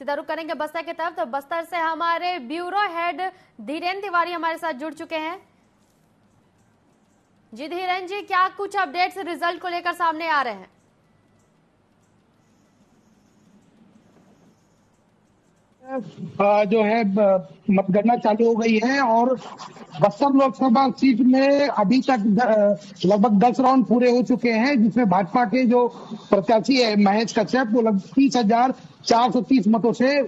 सीधा रुख करेंगे बस्तर की तरफ। तो बस्तर से हमारे ब्यूरो हेड धीरेन तिवारी हमारे साथ जुड़ चुके हैं। जी धीरेन जी, क्या कुछ अपडेट्स रिजल्ट को लेकर सामने आ रहे हैं? जो है मतगणना चालू हो गई है और बस्तर लोकसभा सीट में अभी तक लगभग 10 राउंड पूरे हो चुके हैं, जिसमें भाजपा के जो प्रत्याशी है महेश कश्यप वो लगभग 30,430 मतों से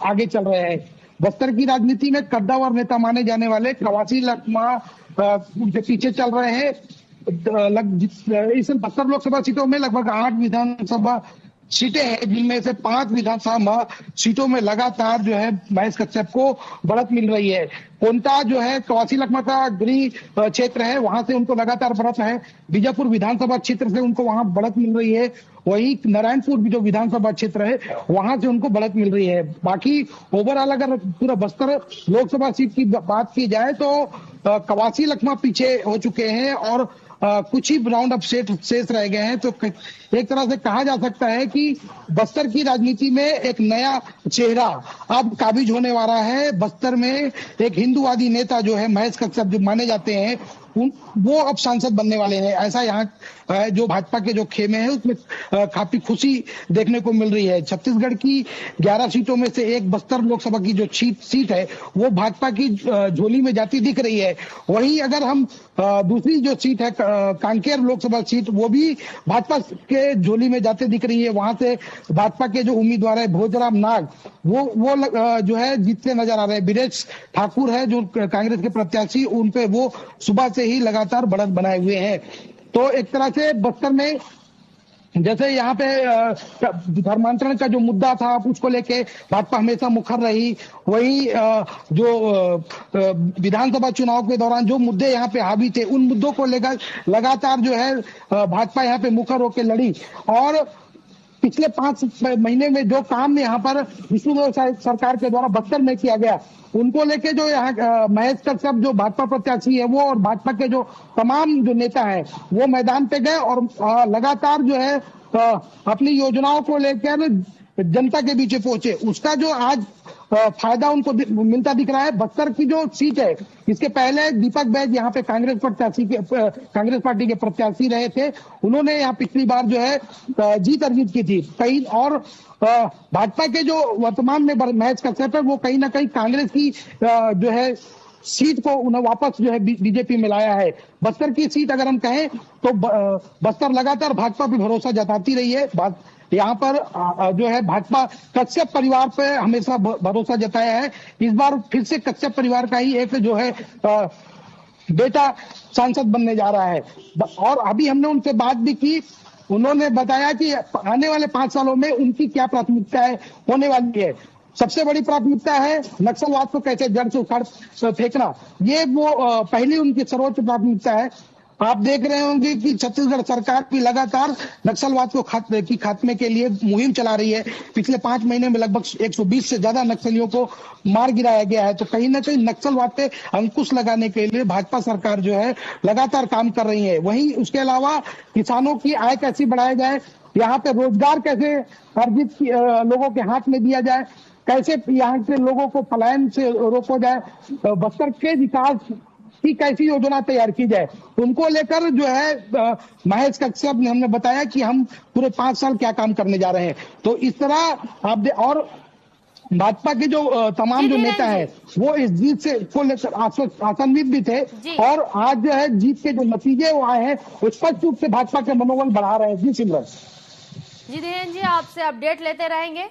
आगे चल रहे हैं। बस्तर की राजनीति में कद्दावर नेता माने जाने वाले कवासी लखमा उनके पीछे चल रहे हैं। इस बस्तर लोकसभा सीटों में लगभग 8 विधानसभा सीटें हैं, जिनमें से 5 विधानसभा सीटों में लगातार जो है महेश कश्यप को बढ़त मिल रही है। कोंटा जो है कवासी लखमा का गृह क्षेत्र है, वहां से उनको लगातार बढ़त है। बीजापुर विधानसभा क्षेत्र से उनको वहां बढ़त मिल रही है। वही नारायणपुर जो विधानसभा क्षेत्र है वहां से उनको बढ़त मिल रही है। बाकी ओवरऑल अगर पूरा बस्तर लोकसभा सीट की बात की जाए तो कवासी लखमा पीछे हो चुके हैं और कुछ ही राउंड अप शेष रह गए हैं। तो एक तरह से कहा जा सकता है कि बस्तर की राजनीति में एक नया चेहरा अब काबिज होने वाला है। बस्तर में एक हिंदूवादी नेता जो है महेश कश्यप जो माने जाते हैं वो अब सांसद बनने वाले हैं। ऐसा यहाँ जो भाजपा के जो खेमे हैं उसमें काफी खुशी देखने को मिल रही है। छत्तीसगढ़ की 11 सीटों में से एक बस्तर लोकसभा की जो सीट है वो भाजपा की झोली में जाती दिख रही है। वहीं अगर हम दूसरी जो सीट है कांकेर लोकसभा सीट वो भी भाजपा के झोली में जाते दिख रही है। वहां से भाजपा के जो उम्मीदवार है भोजराम नाग वो जो है जीतते नजर आ रहे हैं। बीरेश ठाकुर है जो कांग्रेस के प्रत्याशी, उन पे वो सुबह से ही लगातार बढ़त बनाए हुए हैं। तो एक तरह से बस्तर में जैसे यहाँ पे धर्मांतरण का जो मुद्दा था उसको लेके भाजपा हमेशा मुखर रही, वही जो विधानसभा चुनाव के दौरान जो मुद्दे यहाँ पे हावी थे उन मुद्दों को लेकर लगातार जो है भाजपा यहाँ पे मुखर होकर लड़ी। और पिछले 5 महीने में जो काम यहाँ पर विष्णुदेव सरकार के द्वारा बस्तर में किया गया उनको लेके जो यहाँ महेश कश्यप जो भाजपा प्रत्याशी है वो और भाजपा के जो तमाम जो नेता है वो मैदान पे गए और लगातार जो है अपनी योजनाओं को लेकर जनता के बीच पहुंचे। उसका जो आज फायदा उनको मिलता दिख रहा है। बस्तर की जो सीट है इसके पहले दीपक बैज यहाँ पे कांग्रेस पार्टी के प्रत्याशी रहे थे। उन्होंने यहाँ पिछली बार जो है जीत अर्जित की थी कहीं, और भाजपा के जो वर्तमान में महेश कश्यप है वो कहीं ना कहीं कांग्रेस की जो है सीट को उन्हें वापस जो है बीजेपी में लाया है। बस्तर की सीट अगर हम कहें तो बस्तर लगातार भाजपा पे भरोसा जताती रही है। यहाँ पर जो है भाजपा कश्यप परिवार पे हमेशा भरोसा जताया है। इस बार फिर से कश्यप परिवार का ही एक जो है बेटा सांसद बनने जा रहा है। और अभी हमने उनसे बात भी की, उन्होंने बताया कि आने वाले 5 सालों में उनकी क्या प्राथमिकता है होने वाली है। सबसे बड़ी प्राथमिकता है नक्सलवाद को कैसे जड़ से उखाड़ फेंकना, ये वो पहली उनकी सर्वोच्च प्राथमिकता है। आप देख रहे होंगे कि छत्तीसगढ़ सरकार भी लगातार नक्सलवाद को खात्मे के लिए मुहिम चला रही है। पिछले 5 महीने में लगभग 120 से ज्यादा नक्सलियों को मार गिराया गया है। तो कहीं ना कहीं नक्सलवाद पे अंकुश लगाने के लिए भाजपा सरकार जो है लगातार काम कर रही है। वहीं उसके अलावा किसानों की आय कैसे बढ़ाया जाए, यहाँ पे रोजगार कैसे अर्जित लोगों के हाथ में दिया जाए, कैसे यहाँ के लोगों को पलायन से रोका जाए, बस्तर के विकास की कैसी योजना तैयार की जाए, उनको लेकर जो है महेश कश्यप ने हमने बताया कि हम पूरे 5 साल क्या काम करने जा रहे हैं। तो इस तरह आप और भाजपा के जो तमाम जो नेता है वो इस जीत से को लेकर आशान्वित भी थे और आज जो है जीत के जो नतीजे वो आए हैं वो स्पष्ट रूप से भाजपा के मनोबल बढ़ा रहे हैं। जी सिमरन। जी धीरेन जी, आपसे अपडेट लेते रहेंगे।